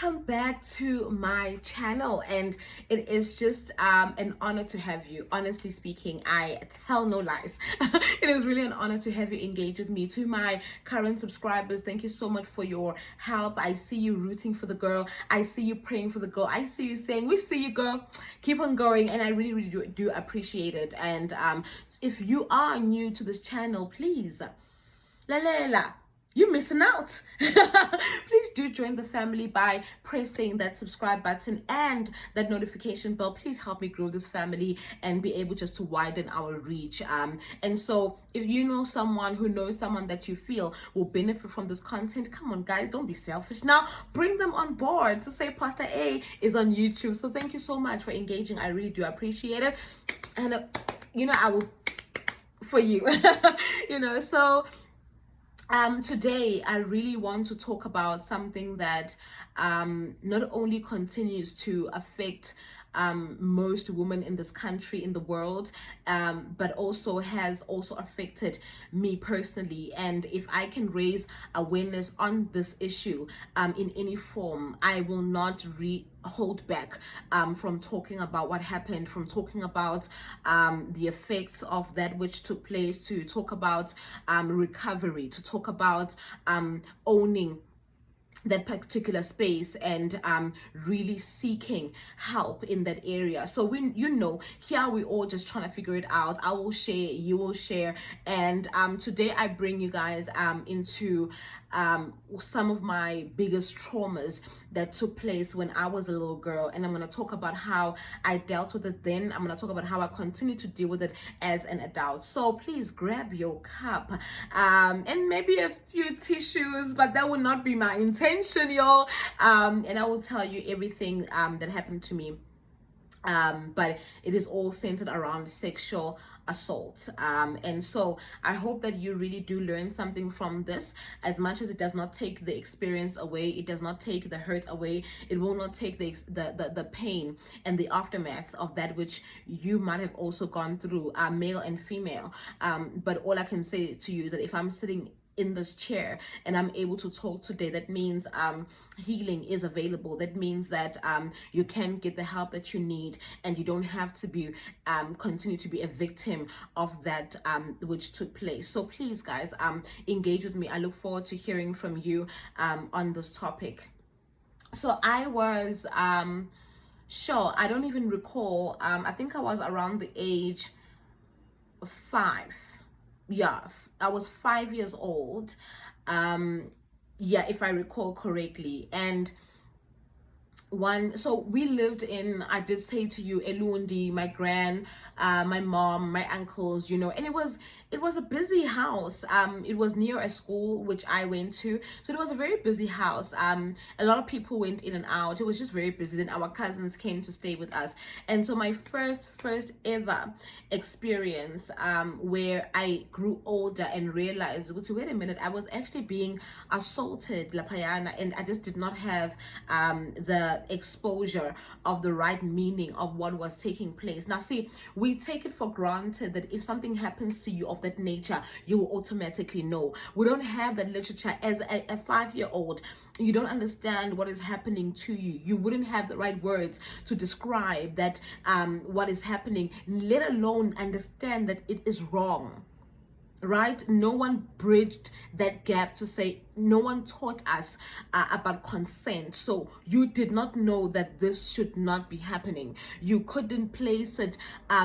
Welcome back to my channel, and it is just an honor to have you. Honestly speaking, I tell no lies. It is really an honor to have you engage with me. To my current subscribers, thank you so much for your help. I see you rooting for the girl. I see you praying for the girl. I see you saying, we see you, girl, keep on going. And I really do appreciate it. And if you are new to this channel, please you're missing out. Please do join the family by pressing that subscribe button and that notification bell. Please help me grow this family and be able just to widen our reach. And so if you know someone who knows someone that you feel will benefit from this content, come on guys, don't be selfish. Now bring them on board to say Pastor A is on YouTube. So thank you so much for engaging. I really do appreciate it. And I will for you. So today I really want to talk about something that not only continues to affect most women in this country, in the world, but also has affected me personally. And if I can raise awareness on this issue in any form, I will not hold back from talking about what happened, from talking about the effects of that which took place, to talk about recovery, to talk about owning that particular space, and really seeking help in that area. So here we all just trying to figure it out. I will share, you will share, and today I bring you guys into some of my biggest traumas that took place when I was a little girl, and I'm going to talk about how I dealt with it then. I'm going to talk about how I continue to deal with it as an adult. So please grab your cup and maybe a few tissues, but that would not be my intention, y'all. And I will tell you everything that happened to me. But it is all centered around sexual assault. And so I hope that you really do learn something from this. As much as it does not take the experience away, it does not take the hurt away, it will not take the pain and the aftermath of that which you might have also gone through, male and female. But all I can say to you is that if I'm sitting in this chair and I'm able to talk today, that means healing is available. That means that you can get the help that you need, and you don't have to be continue to be a victim of that which took place. So please guys, engage with me. I look forward to hearing from you on this topic. So I was sure, I don't even recall, I think I was around the age of 5. Yeah, I was 5 years old, if I recall correctly. And so we lived in, I did say to you, Elundi, my my mom, my uncles, and it was a busy house. It was near a school which I went to, so it was a very busy house. A lot of people went in and out. It was just very busy. Then our cousins came to stay with us, and so my first ever experience where I grew older and realized, wait a minute, I was actually being assaulted, Lapayana, and I just did not have the exposure of the right meaning of what was taking place. Now see, we take it for granted that if something happens to you of that nature, you will automatically know. We don't have that literature. As a 5-year-old, you don't understand what is happening to you. You wouldn't have the right words to describe that what is happening, let alone understand that it is wrong. Right? No one bridged that gap to say, no one taught us about consent. So you did not know that this should not be happening. You couldn't place it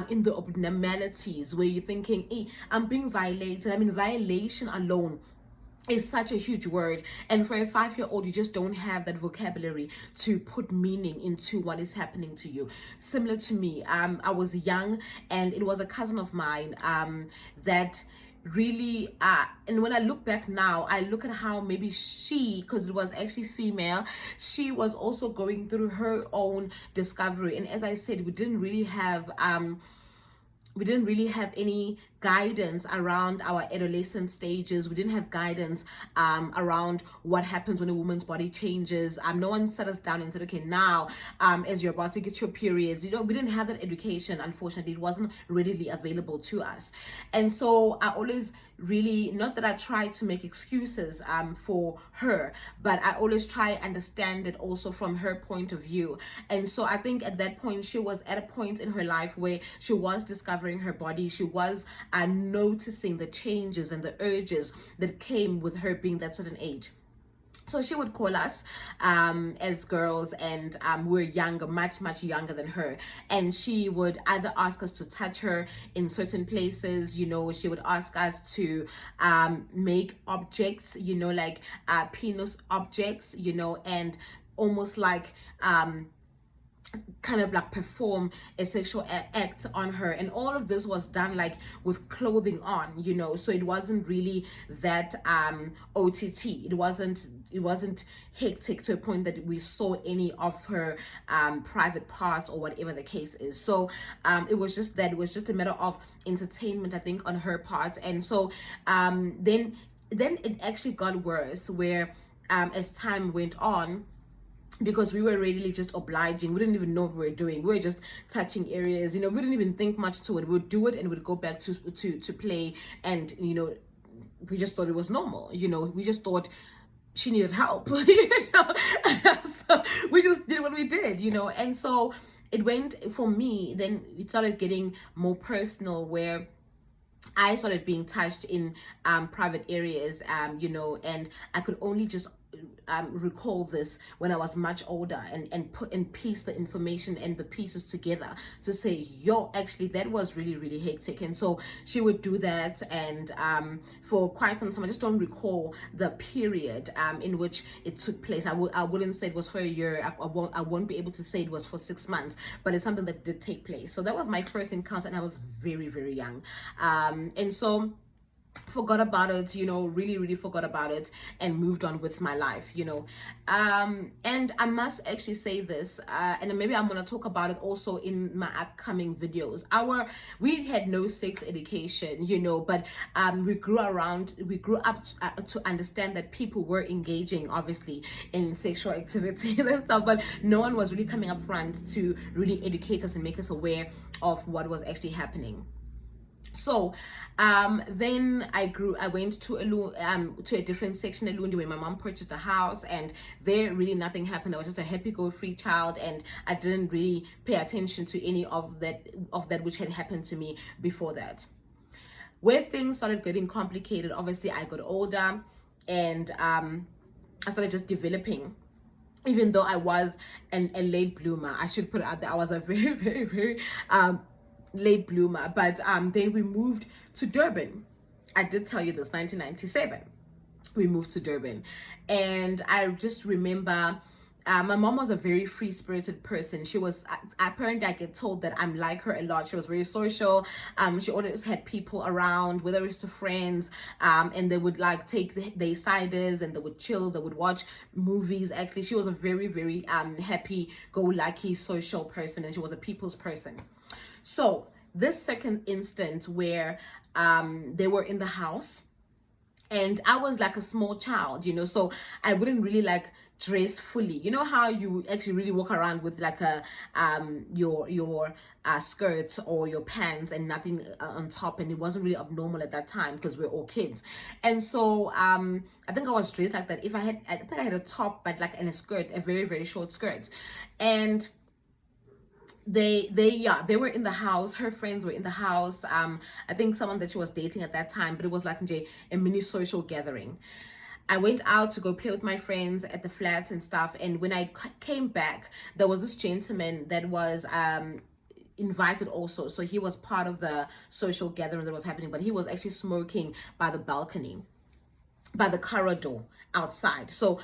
in the abnormalities where you're thinking, hey, I'm being violated. I mean, violation alone is such a huge word, and for a 5-year-old, you just don't have that vocabulary to put meaning into what is happening to you. Similar to me, I was young, and it was a cousin of mine that really and when I look back now, I look at how maybe she, because it was actually female, she was also going through her own discovery. And as I said, we didn't really have any guidance around our adolescent stages. We didn't have guidance around what happens when a woman's body changes. No one sat us down and said, okay, now as you're about to get your periods, we didn't have that education. Unfortunately, it wasn't readily available to us. And so I always really, not that I try to make excuses for her, but I always try and understand it also from her point of view. And so I think at that point, she was at a point in her life where she was discovering her body. She was noticing the changes and the urges that came with her being that certain age. So she would call us as girls, and we're younger, much younger than her, and she would either ask us to touch her in certain places. She would ask us to make objects, like penis objects, and almost like kind of like perform a sexual act on her. And all of this was done like with clothing on, so it wasn't really that OTT. It wasn't hectic to a point that we saw any of her private parts or whatever the case is. So it was just a matter of entertainment, I think, on her part. And so then it actually got worse, where as time went on, because we were really just obliging. We didn't even know what we were doing. We were just touching areas, we didn't even think much to it. We'd do it and we'd go back to play, and we just thought it was normal. We just thought she needed help. So we just did what we did, and so it went, for me, then it started getting more personal, where I started being touched in private areas, and I could only just recall this when I was much older, and piece the information and the pieces together to say, yo, actually that was really, really hectic. And so she would do that, and for quite some time, I just don't recall the period in which it took place. I wouldn't say it was for a year. I won't be able to say it was for 6 months, but it's something that did take place. So that was my first encounter, and I was very, very young, and so forgot about it, really, really forgot about it, and moved on with my life, and I must actually say this, and maybe I'm going to talk about it also in my upcoming videos. We had no sex education, but we grew up to understand that people were engaging, obviously, in sexual activity and stuff, but no one was really coming up front to really educate us and make us aware of what was actually happening. So then I went to a different section in Lundi, where my mom purchased a house, and there really nothing happened. I was just a happy-go-free child, and I didn't really pay attention to any of that which had happened to me before that. Where things started getting complicated, obviously I got older, and I started just developing. Even though I was a late bloomer, I should put it out there, I was a very, very, very late bloomer. But then we moved to Durban. I did tell you this, 1997. We moved to Durban, and I just remember my mom was a very free-spirited person. She was, apparently I get told that I'm like her a lot. She was very social. She always had people around, whether it's to friends, and they would like take their ciders, and they would chill, they would watch movies. Actually, she was a very, very happy-go-lucky social person, and she was a people's person. So this second instant where they were in the house, and I was like a small child, so I wouldn't really like dress fully. You know how you actually really walk around with like a your skirts or your pants and nothing on top, and it wasn't really abnormal at that time because we're all kids. And so I think I was dressed like that. I think I had a top, but like, and a skirt, a very, very short skirt. And they were in the house. Her friends were in the house. I think someone that she was dating at that time, but it was like a mini social gathering. I went out to go play with my friends at the flats and stuff, and when I came back, there was this gentleman that was invited also. So he was part of the social gathering that was happening, but he was actually smoking by the balcony, by the corridor outside. So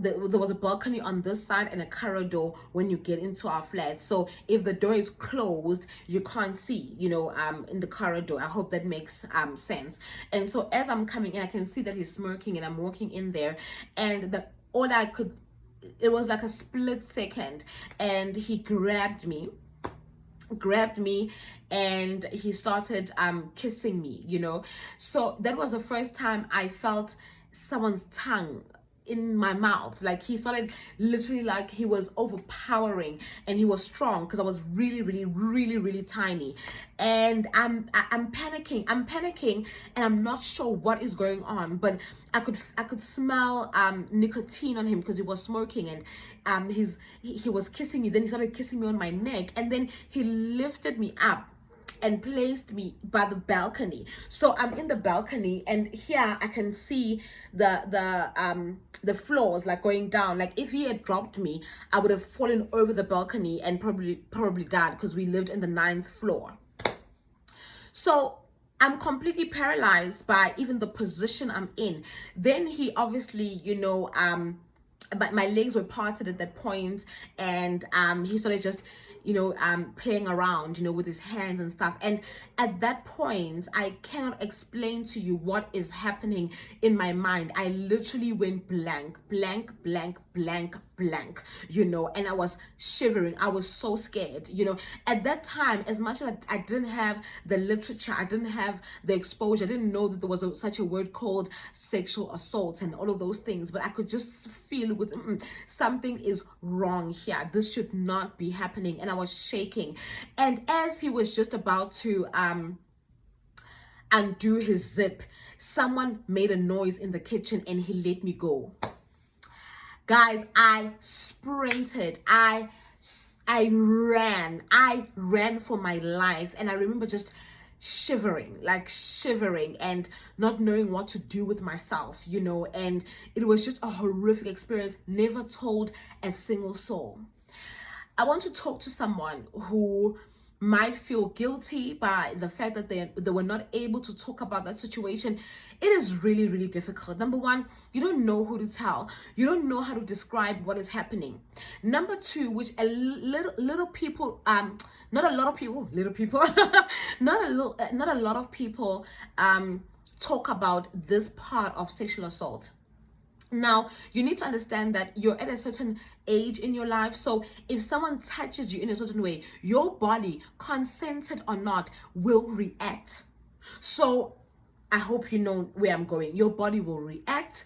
there was a balcony on this side and a corridor when you get into our flat. So if the door is closed, you can't see, in the corridor. I hope that makes sense. And so as I'm coming in, I can see that he's smirking, and I'm walking in there, and it was like a split second, and he grabbed me grabbed me and he started kissing me, so that was the first time I felt someone's tongue in my mouth. Like, he started literally, like, he was overpowering, and he was strong because I was really, really, really, really tiny. And I'm panicking, and I'm not sure what is going on, but I could smell nicotine on him because he was smoking. And he was kissing me. Then he started kissing me on my neck, and then he lifted me up and placed me by the balcony. So I'm in the balcony, and here I can see the floors, like, going down. Like, if he had dropped me, I would have fallen over the balcony and probably died, because we lived in the 9th floor. So I'm completely paralyzed by even the position I'm in. Then he obviously, my legs were parted at that point, and he started just, playing around, with his hands and stuff. And at that point, I cannot explain to you what is happening in my mind. I literally went blank, blank, blank, blank, blank, and I was shivering. I was so scared, at that time. As much as I didn't have the literature, I didn't have the exposure, I didn't know that there was such a word called sexual assault and all of those things, but I could just feel with something is wrong here. This should not be happening. And I was shaking. And as he was just about to undo his zip, someone made a noise in the kitchen, and he let me go. Guys, I sprinted. I ran for my life. And I remember just shivering and not knowing what to do with myself, and it was just a horrific experience. Never told a single soul. I want to talk to someone who might feel guilty by the fact that they were not able to talk about that situation. It is really, really difficult. Number one, you don't know who to tell. You don't know how to describe what is happening. Number two, which little people, not a lot of people, little people, not a lot of people talk about this part of sexual assault. Now, you need to understand that you're at a certain age in your life. So if someone touches you in a certain way, your body, consented or not, will react. So I hope you know where I'm going. Your body will react.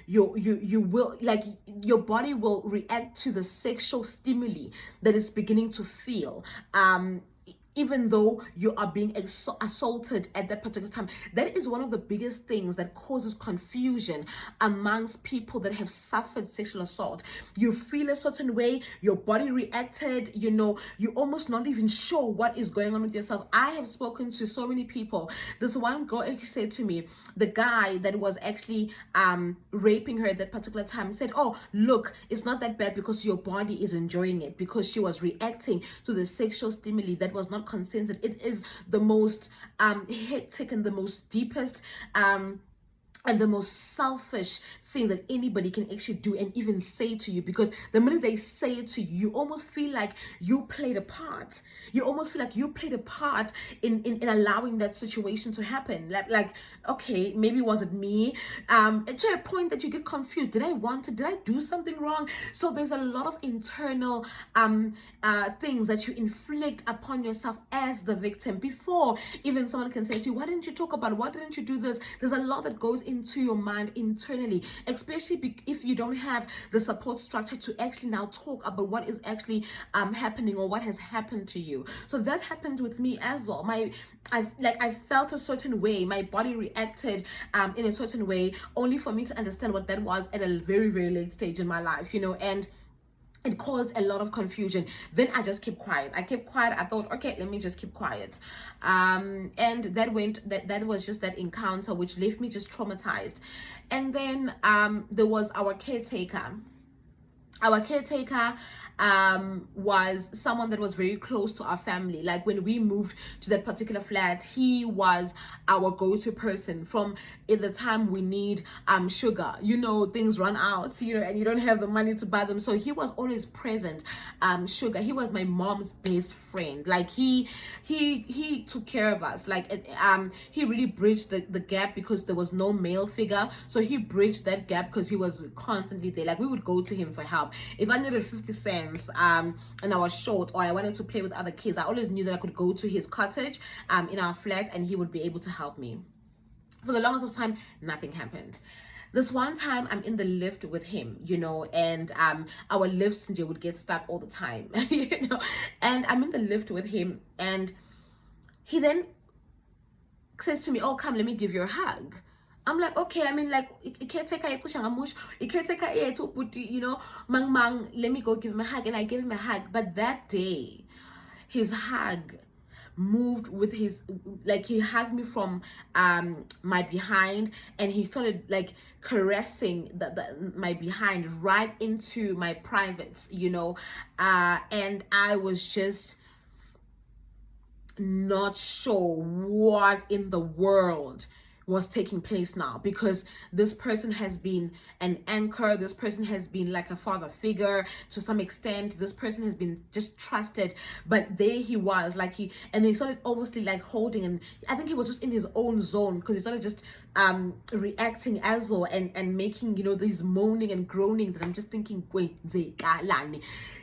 You will, like, your body will react to the sexual stimuli that is beginning to feel. Even though you are being assaulted at that particular time. That is one of the biggest things that causes confusion amongst people that have suffered sexual assault. You feel a certain way, your body reacted, you're almost not even sure what is going on with yourself. I have spoken to so many people. This one girl actually said to me, the guy that was actually raping her at that particular time said, "Oh, look, it's not that bad because your body is enjoying it," because she was reacting to the sexual stimuli that was not consented. It is the most hectic and the most deepest and the most selfish thing that anybody can actually do and even say to you, because the minute they say it to you, you almost feel like you played a part. You almost feel like you played a part in allowing that situation to happen. Like, okay, maybe was it me? To a point that you get confused. Did I want it? Did I do something wrong? So there's a lot of internal things that you inflict upon yourself as the victim before even someone can say to you, "Why didn't you talk about it? Why didn't you do this?" There's a lot that goes into your mind internally, especially if you don't have the support structure to actually now talk about what is actually happening or what has happened to you. So that happened with me as well. I felt a certain way, my body reacted in a certain way, only for me to understand what that was at a very, very late stage in my life, and it caused a lot of confusion. Then I just kept quiet. I thought, okay, let me just keep quiet. And that was just that encounter, which left me just traumatized. And then there was our caretaker. Our caretaker was someone that was very close to our family. Like, when we moved to that particular flat, he was our go-to person from in the time we need sugar, things run out, and you don't have the money to buy them. So he was always present. Sugar, he was my mom's best friend. Like, he took care of us. Like, he really bridged the gap because there was no male figure. So he bridged that gap because he was constantly there. Like, we would go to him for help. up. If I needed 50 cents and I was short, or I wanted to play with other kids, I always knew that I could go to his cottage in our flat, and he would be able to help me. For the longest of time, nothing happened. This one time, I'm in the lift with him, and our lifts would get stuck all the time, and I'm in the lift with him, and he then says to me, "Oh, come, let me give you a hug." I'm like, okay, I mean, like, it can't take mang, let me go give him a hug. And I gave him a hug. But that day, his hug moved with his, like, he hugged me from my behind, and he started like caressing my behind right into my privates, and I was just not sure what in the world was taking place now, because this person has been an anchor, this person has been like a father figure to some extent, this person has been just trusted, but there he was, like, and they started obviously like holding, and I think he was just in his own zone, because he started just reacting as well, and making these moaning and groaning that I'm just thinking, wait,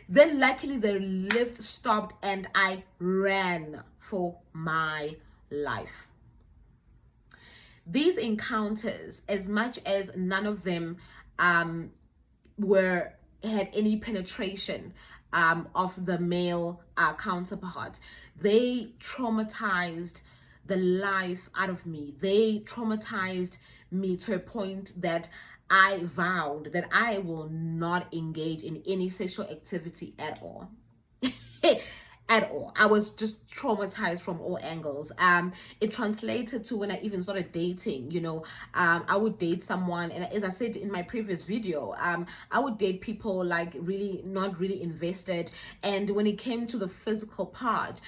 then luckily the lift stopped, and I ran for my life. These encounters, as much as none of them had any penetration of the male counterpart, they traumatized the life out of me. They traumatized me to a point that I vowed that I will not engage in any sexual activity at all. At all. I was just traumatized from all angles. It translated to when I even started dating. I would date someone, and as I said in my previous video, I would date people like really not really invested, and when it came to the physical part,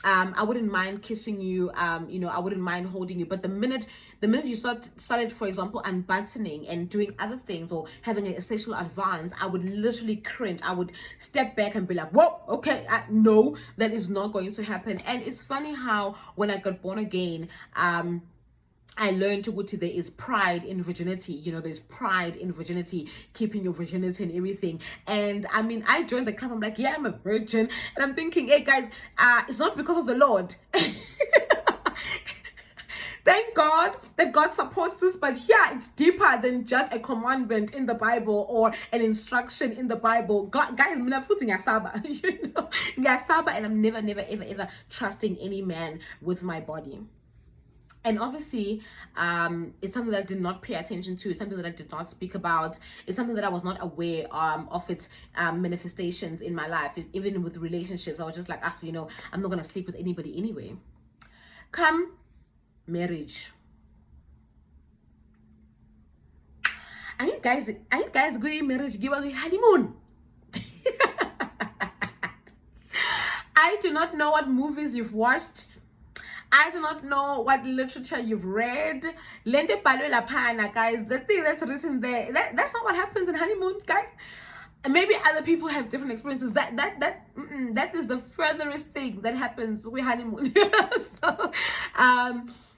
I wouldn't mind kissing you, I wouldn't mind holding you, but the minute you started, for example, unbuttoning and doing other things, or having a sexual advance, I would literally cringe. I would step back and be like, whoa, okay, no, that is not going to happen. And it's funny how when I got born again, I learned to go to, there is pride in virginity, there's pride in virginity, keeping your virginity and everything. And I mean, I joined the club, I'm like, yeah, I'm a virgin. And I'm thinking, hey guys, it's not because of the Lord. Thank God that God supports this, but yeah, it's deeper than just a commandment in the Bible or an instruction in the Bible. God, guys, I'm footing yasaba, yasaba, and I'm never, ever trusting any man with my body. And obviously, it's something that I did not pay attention to. It's something that I did not speak about. It's something that I was not aware of its manifestations in my life. Even with relationships, I was just like, I'm not going to sleep with anybody anyway. Come marriage. I need guys going marriage, give away honeymoon. I do not know what movies you've watched. I do not know what literature you've read. Lende palwela phana, guys. The thing that's written there, that's not what happens in honeymoon, guys. And maybe other people have different experiences. That is the furthest thing that happens with honeymoon.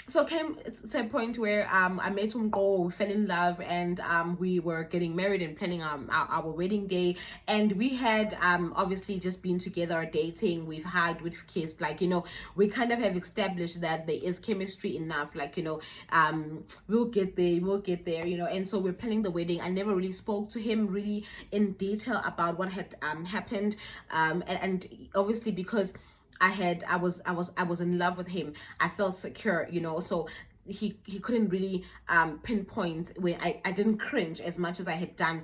So came to a point where I met Umko, we fell in love, and we were getting married and planning our wedding day. And we had obviously just been together dating. We've hugged, we've kissed, we kind of have established that there is chemistry enough, we'll get there, and so we're planning the wedding. I never really spoke to him really in detail about what had happened, and obviously because I was in love with him, I felt secure, so he couldn't really pinpoint where I didn't cringe as much as I had done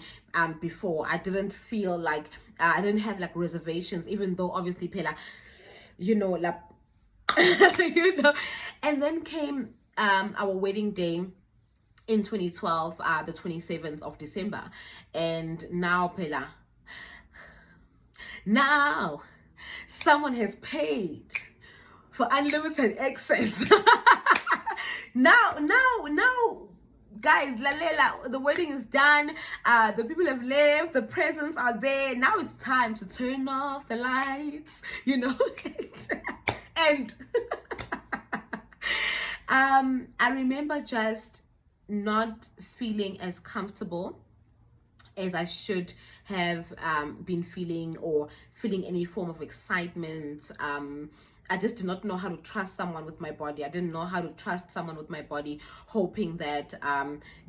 before. I didn't feel like I didn't have like reservations, even though obviously Pela, like and then came our wedding day in 2012, the 27th of December, and now Pela, now someone has paid for unlimited access. now guys, the wedding is done, the people have left, the presents are there. Now it's time to turn off the lights, and I remember just not feeling as comfortable as I should have been feeling, or feeling any form of excitement. I just did not know how to trust someone with my body. I didn't know how to trust someone with my body, hoping that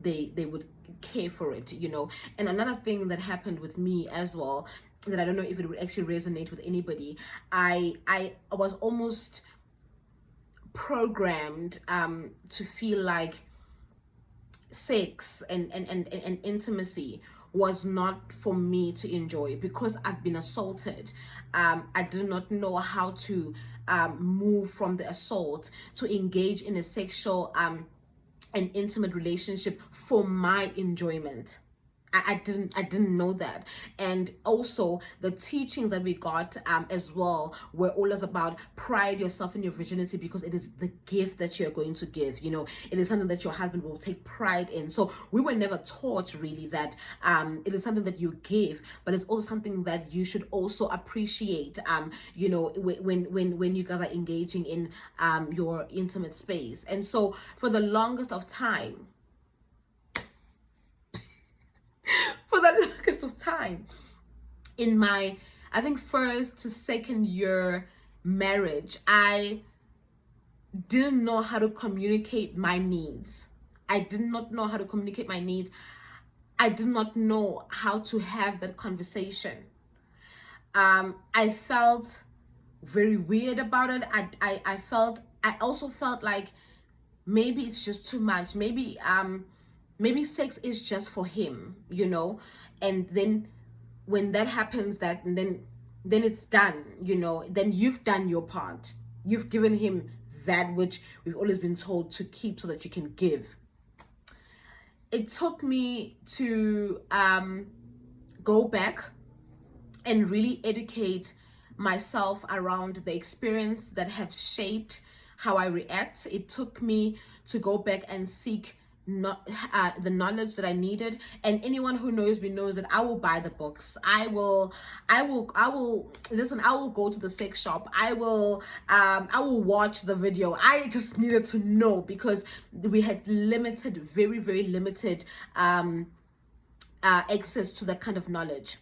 they would care for it, you know. And another thing that happened with me as well, that I don't know if it would actually resonate with anybody. I was almost programmed to feel like sex and intimacy was not for me to enjoy, because I've been assaulted. I did not know how to move from the assault to engage in a sexual and intimate relationship for my enjoyment. I didn't know that. And also the teachings that we got as well were always about pride yourself in your virginity, because it is the gift that you're going to give, you know. It is something that your husband will take pride in. So we were never taught really that it is something that you give, but it's also something that you should also appreciate, you know, when you guys are engaging in your intimate space. And so for the longest of time, for the longest of time in my, I think, first to second year marriage, I didn't know how to communicate my needs. I did not know how to communicate my needs. I did not know how to have that conversation. I felt very weird about it. I also felt like maybe it's just too much. Maybe sex is just for him, you know. And then when that happens, that and then it's done, you know. Then you've done your part. You've given him that which we've always been told to keep so that you can give. It took me to go back and really educate myself around the experience that have shaped how I react. It took me to go back and seek not the knowledge that I needed. And anyone who knows me knows that I will buy the books. I will listen. I will go to the sex shop. I will watch the video. I just needed to know, because we had limited, very, very limited access to that kind of knowledge.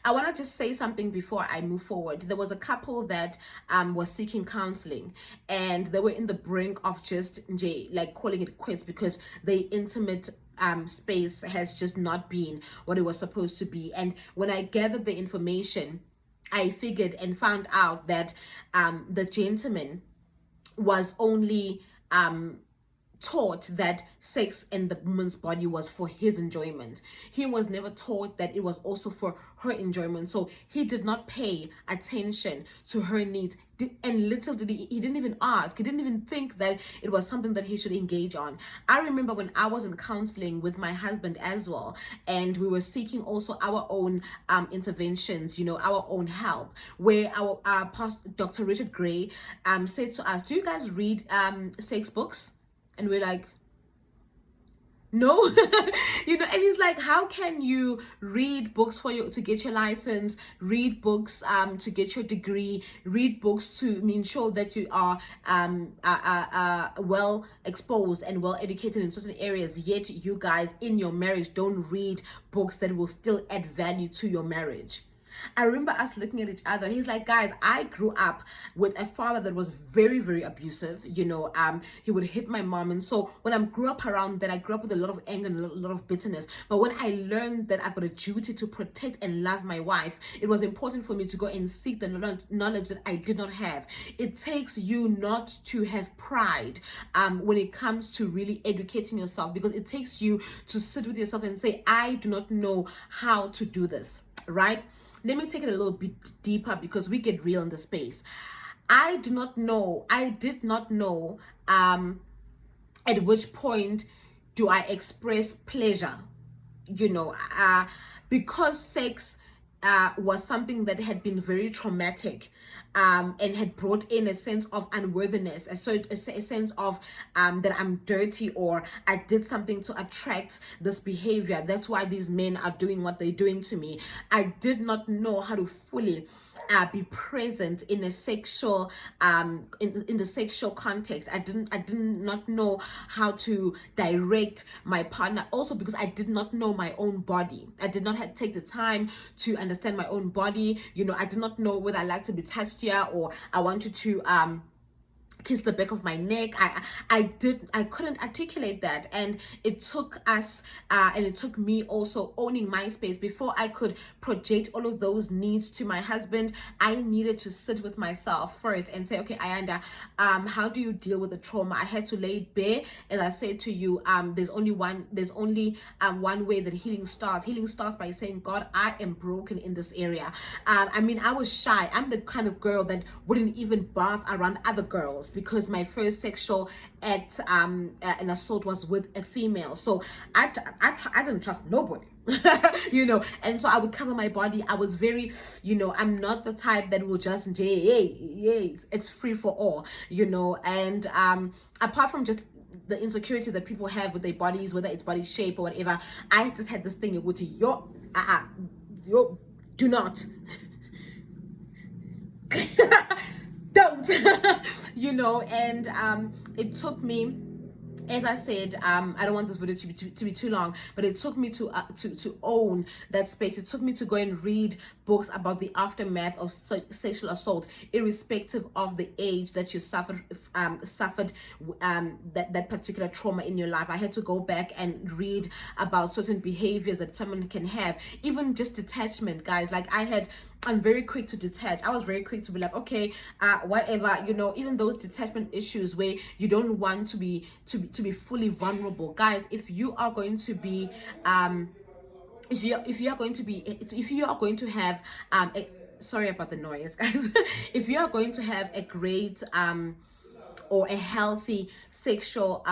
I want to just say something before I move forward. There was a couple that was seeking counseling, and they were in the brink of just like calling it quits, because the intimate space has just not been what it was supposed to be. And when I gathered the information, I figured and found out that the gentleman was only taught that sex in the woman's body was for his enjoyment. He was never taught that it was also for her enjoyment. So he did not pay attention to her needs. And little did he didn't even ask. He didn't even think that it was something that he should engage on. I remember when I was in counseling with my husband as well, and we were seeking also our own interventions, you know, our own help, where our Dr. Richard Gray said to us, do you guys read sex books? And we're like, no. You know. And he's like, how can you read books to get your license, read books to get your degree, read books to ensure that you are well exposed and well educated in certain areas, yet you guys in your marriage don't read books that will still add value to your marriage? I remember us looking at each other. He's like, guys, I grew up with a father that was very, very abusive. You know, he would hit my mom. And so when I grew up around that, I grew up with a lot of anger and a lot of bitterness. But when I learned that I've got a duty to protect and love my wife, it was important for me to go and seek the knowledge that I did not have. It takes you not to have pride when it comes to really educating yourself, because it takes you to sit with yourself and say, I do not know how to do this, right? Let me take it a little bit deeper, because we get real in the space. I did not know at which point do I express pleasure, you know, because sex was something that had been very traumatic. and had brought in a sense of unworthiness, a sense of that I'm dirty, or I did something to attract this behavior. That's why these men are doing what they're doing to me. I did not know how to fully be present in a sexual in the sexual context. I did not know how to direct my partner, also because I did not know my own body. I did not have take the time to understand my own body. I did not know whether I like to be touched here, or I wanted to kiss the back of my neck. I couldn't articulate that, and it took us and it took me also owning my space. Before I could project all of those needs to my husband, I needed to sit with myself first and say, okay, Ayanda, how do you deal with the trauma? I had to lay it bare. As I said to you, there's only one way that healing starts by saying, God, I am broken in this area. I was shy. I'm the kind of girl that wouldn't even bath around other girls, because my first sexual act an assault was with a female. So I didn't trust nobody. And so I would cover my body. I was very, I'm not the type that will just hey, it's free for all, and apart from just the insecurity that people have with their bodies, whether it's body shape or whatever, I just had this thing with yo do not don't and it took me, as I said, I don't want this video to be too long, but it took me to own that space. It took me to go and read books about the aftermath of sexual assault, irrespective of the age that you suffered that particular trauma in your life. I had to go back and read about certain behaviors that someone can have, even just detachment, guys. Like I'm very quick to detach. I was very quick to be like, okay, whatever, even those detachment issues where you don't want to be fully vulnerable. Guys, if you are going to be if you are going to have sorry about the noise, guys. If you are going to have a great or a healthy sexual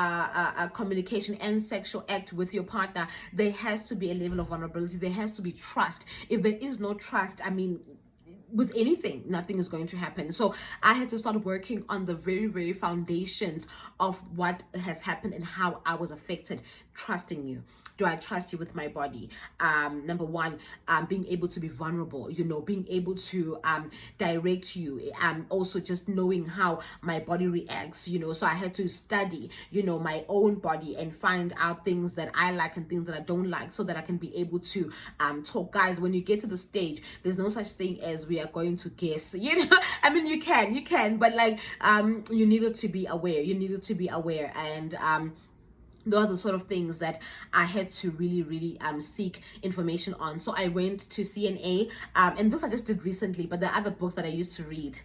communication and sexual act with your partner, there has to be a level of vulnerability. There has to be trust. If there is no trust, with anything, nothing is going to happen. So I had to start working on the very, very foundations of what has happened and how I was affected. Trusting you. Do I trust you with my body? Number one, being able to be vulnerable, being able to direct you. Also just knowing how my body reacts, so I had to study, my own body and find out things that I like and things that I don't like, so that I can be able to talk. Guys, when you get to the stage, there's no such thing as we are going to guess, you can, but you needed to be aware, and those are the sort of things that I had to really, really seek information on. So I went to CNA, and this I just did recently, but there are other books that I used to read,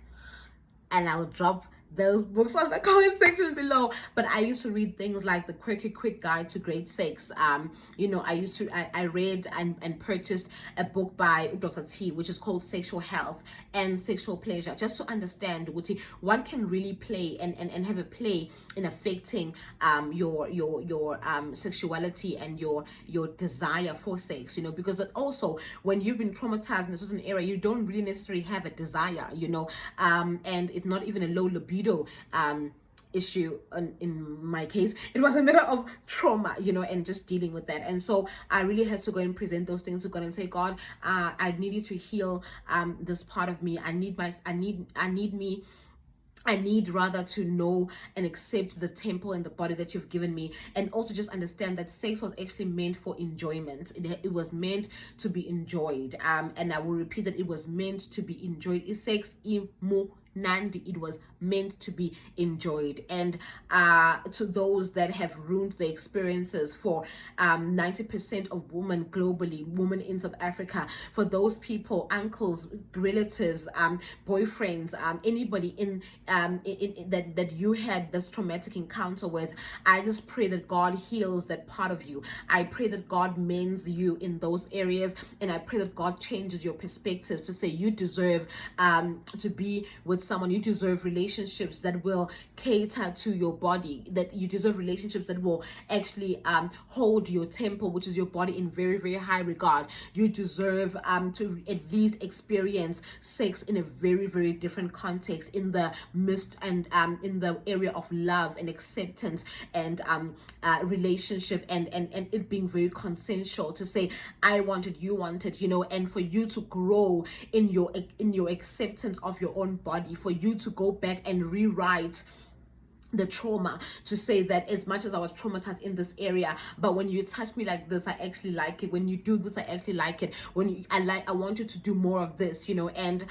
and I'll drop those books on the comment section below. But I used to read things like the Quicky Quick Guide to Great Sex. I read and purchased a book by Dr. T, which is called Sexual Health and Sexual Pleasure, just to understand what can really play and have a play in affecting your sexuality and your desire for sex, because that also, when you've been traumatized in a certain area, you don't really necessarily have a desire, and it's not even a low libido issue. In my case, it was a matter of trauma, and just dealing with that. And so I really had to go and present those things to God and say, God, I need you to heal this part of me. I need rather to know and accept the temple and the body that you've given me, and also just understand that sex was actually meant for enjoyment. It was meant to be enjoyed, and I will repeat that it was meant to be enjoyed. Sex Nandi, it was meant to be enjoyed. And to those that have ruined the experiences for 90% of women globally, women in South Africa, for those people, uncles, relatives, boyfriends, anybody in that you had this traumatic encounter with, I just pray that God heals that part of you. I pray that God mends you in those areas, and I pray that God changes your perspectives to say you deserve to be with someone. You deserve relationships that will cater to your body, that you deserve relationships that will actually hold your temple, which is your body, in very, very high regard. You deserve to at least experience sex in a very, very different context, in the midst and in the area of love and acceptance and relationship, and it being very consensual, to say I wanted, you wanted, and for you to grow in your acceptance of your own body, for you to go back and rewrite the trauma, to say that as much as I was traumatized in this area, but when you touch me like this, I actually like it. When you do this, I actually like it. I want you to do more of this, and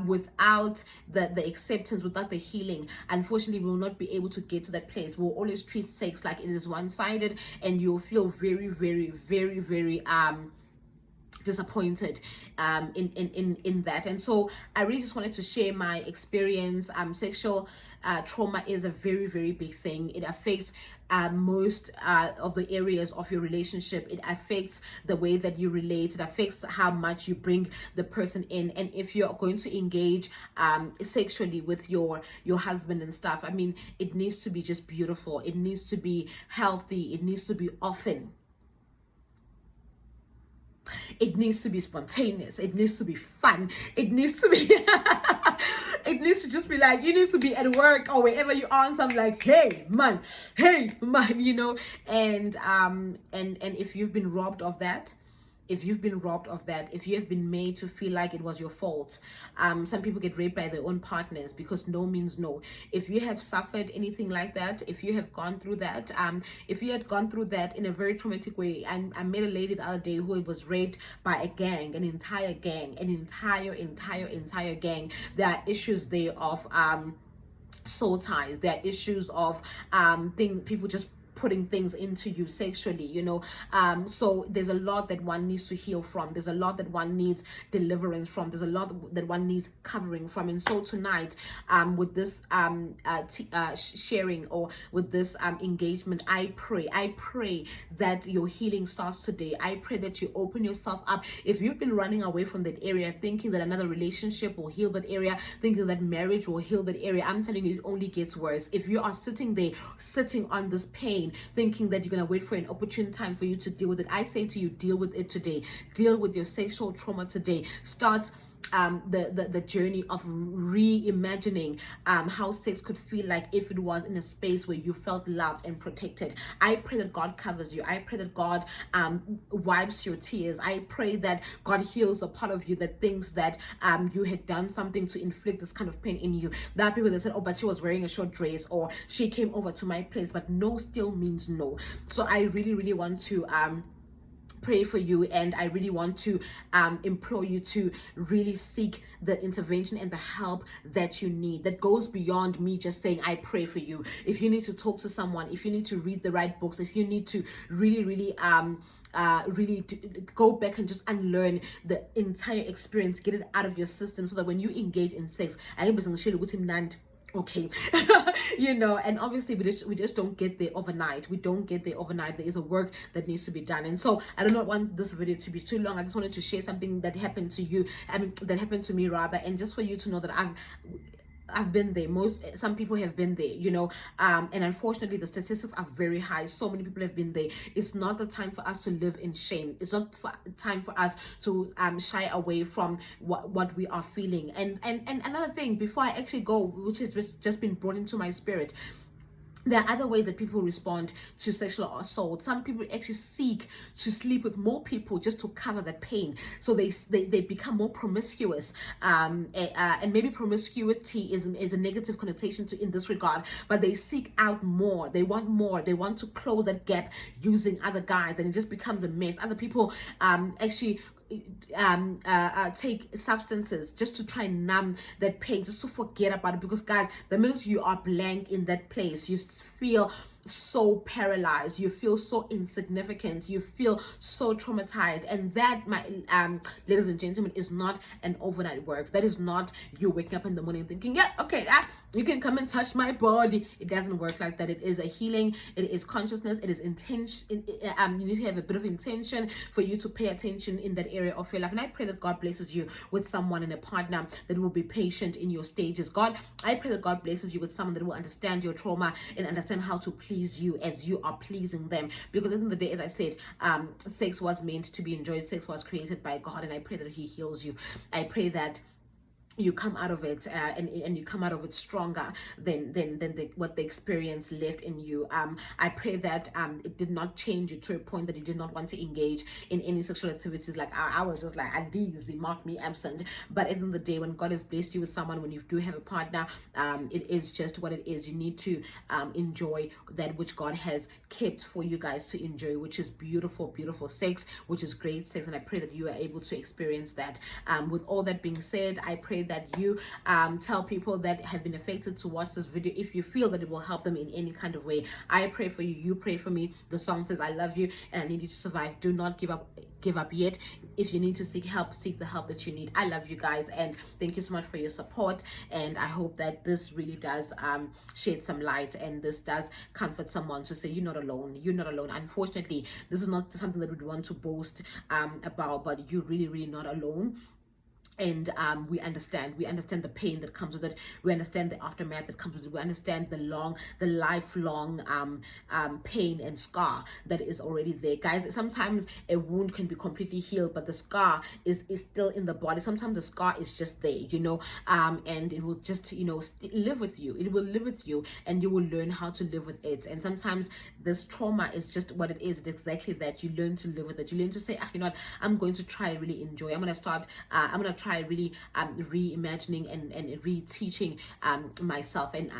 without the acceptance, without the healing, unfortunately we will not be able to get to that place. We'll always treat sex like it is one-sided, and you'll feel very, very, very, very disappointed in that. And so I really just wanted to share my experience. Sexual trauma is a very, very big thing. It affects most of the areas of your relationship. It affects the way that you relate. It affects how much you bring the person in. And if you're going to engage sexually with your husband and stuff, I mean, it needs to be just beautiful. It needs to be healthy. It needs to be often. It needs to be spontaneous. It needs to be fun. It needs to be it needs to just be like, you need to be at work or wherever you are, and something like, hey man, and if you've been robbed of that, if you have been made to feel like it was your fault. Some people get raped by their own partners because no means no. If you have suffered anything like that, if you have gone through that, if you had gone through that in a very traumatic way, I met a lady the other day who was raped by a gang, an entire gang. There are issues there of soul ties. There are issues of people just putting things into you sexually, so there's a lot that one needs to heal from. There's a lot that one needs deliverance from. There's a lot that one needs covering from. And so tonight, with this sharing, or with this engagement, I pray that your healing starts today. I pray that you open yourself up. If you've been running away from that area, thinking that another relationship will heal that area, thinking that marriage will heal that area, I'm telling you, it only gets worse. If you are sitting on this pain, thinking that you're going to wait for an opportune time for you to deal with it, I say to you, deal with it today. Deal with your sexual trauma today. Start the journey of reimagining how sex could feel like if it was in a space where you felt loved and protected. I pray that God covers you. I pray that God wipes your tears. I pray that God heals the part of you that thinks that you had done something to inflict this kind of pain in you. There are people that said, oh, but she was wearing a short dress, or she came over to my place. But no still means no. So I really, really want to pray for you, and I really want to implore you to really seek the intervention and the help that you need, that goes beyond me just saying I pray for you. If you need to talk to someone, if you need to read the right books, if you need to really go back and just unlearn the entire experience, get it out of your system, so that when you engage in sex, okay. And obviously we just don't get there overnight. There is a work that needs to be done. And so I do not want this video to be too long. I just wanted to share something that happened to you, that happened to me rather, and just for you to know that I've been there. Some people have been there, and unfortunately the statistics are very high. So many people have been there. It's not the time for us to live in shame. It's not time for us to shy away from what we are feeling. And another thing, before I actually go, which has just been brought into my spirit, there are other ways that people respond to sexual assault. Some people actually seek to sleep with more people just to cover the pain. So they become more promiscuous. And maybe promiscuity is a negative connotation in this regard, but they seek out more. They want more. They want to close that gap using other guys, and it just becomes a mess. Other people actually take substances just to try and numb that pain, just to forget about it. Because guys, the minute you are blank in that place, you feel so paralyzed, you feel so insignificant, you feel so traumatized. And that, my ladies and gentlemen, is not an overnight work. That is not you waking up in the morning thinking, yeah, okay, you can come and touch my body. It doesn't work like that. It is a healing, it is consciousness, it is intention. You need to have a bit of intention for you to pay attention in that area of your life. And I pray that God blesses you with someone and a partner that will be patient in your stages. God, I pray that God blesses you with someone that will understand your trauma and understand how to please you as you are pleasing them. Because at the end of the day, as I said, sex was meant to be enjoyed. Sex was created by God, and I pray that He heals you. I pray that you come out of it, and you come out of it stronger than what the experience left in you. I pray that it did not change you to a point that you did not want to engage in any sexual activities. Like I was just like, and these mark me absent. But at the end of the day, when God has blessed you with someone, when you do have a partner, it is just what it is. You need to enjoy that which God has kept for you guys to enjoy, which is beautiful sex, which is great sex. And I pray that you are able to experience that. With all that being said, I pray that you tell people that have been affected to watch this video if you feel that it will help them in any kind of way. I pray for you, you pray for me. The song says, I love you and I need you to survive. Do not give up yet. If you need to seek help, seek the help that you need. I love you guys, and thank you so much for your support. And I hope that this really does shed some light, and this does comfort someone to say, you're not alone. You're not alone. Unfortunately, this is not something that we'd want to boast about, but you're really not alone. And we understand the pain that comes with it. We understand the aftermath that comes with it. We understand the lifelong pain and scar that is already there, guys. Sometimes a wound can be completely healed, but the scar is still in the body. Sometimes the scar is just there, and it will just live with you. It will live with you, and you will learn how to live with it. And sometimes this trauma is just what it is. It's exactly that. You learn to live with it. You learn to say, you know what, I'm going to try really enjoy. I'm going to try really reimagining and reteaching myself, and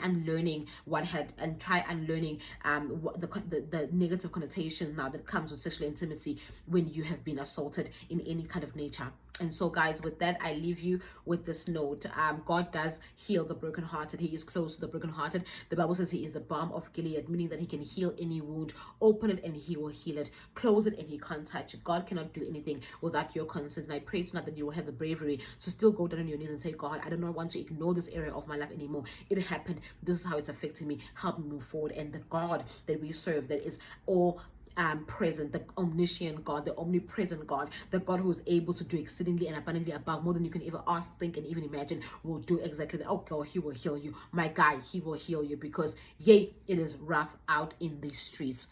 unlearning what had, and try unlearning what the negative connotation now that comes with sexual intimacy when you have been assaulted in any kind of nature. And so, guys, with that, I leave you with this note. God does heal the brokenhearted. He is close to the brokenhearted. The Bible says He is the balm of Gilead, meaning that He can heal any wound. Open it and He will heal it. Close it and He can't touch it. God cannot do anything without your consent. And I pray tonight that you will have the bravery to still go down on your knees and say, God, I do not want to ignore this area of my life anymore. It happened. This is how it's affecting me. Help me move forward. And the God that we serve, that is all present, the omniscient God, the omnipresent God, the God who is able to do exceedingly and abundantly above more than you can ever ask, think, and even imagine, will do exactly that. Oh God, He will heal you. My guy, He will heal you, because yay, it is rough out in these streets.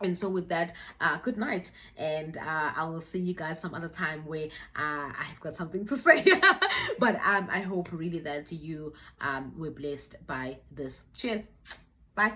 And so with that, good night, and I will see you guys some other time where I've got something to say. But I hope really that you were blessed by this. Cheers. Bye.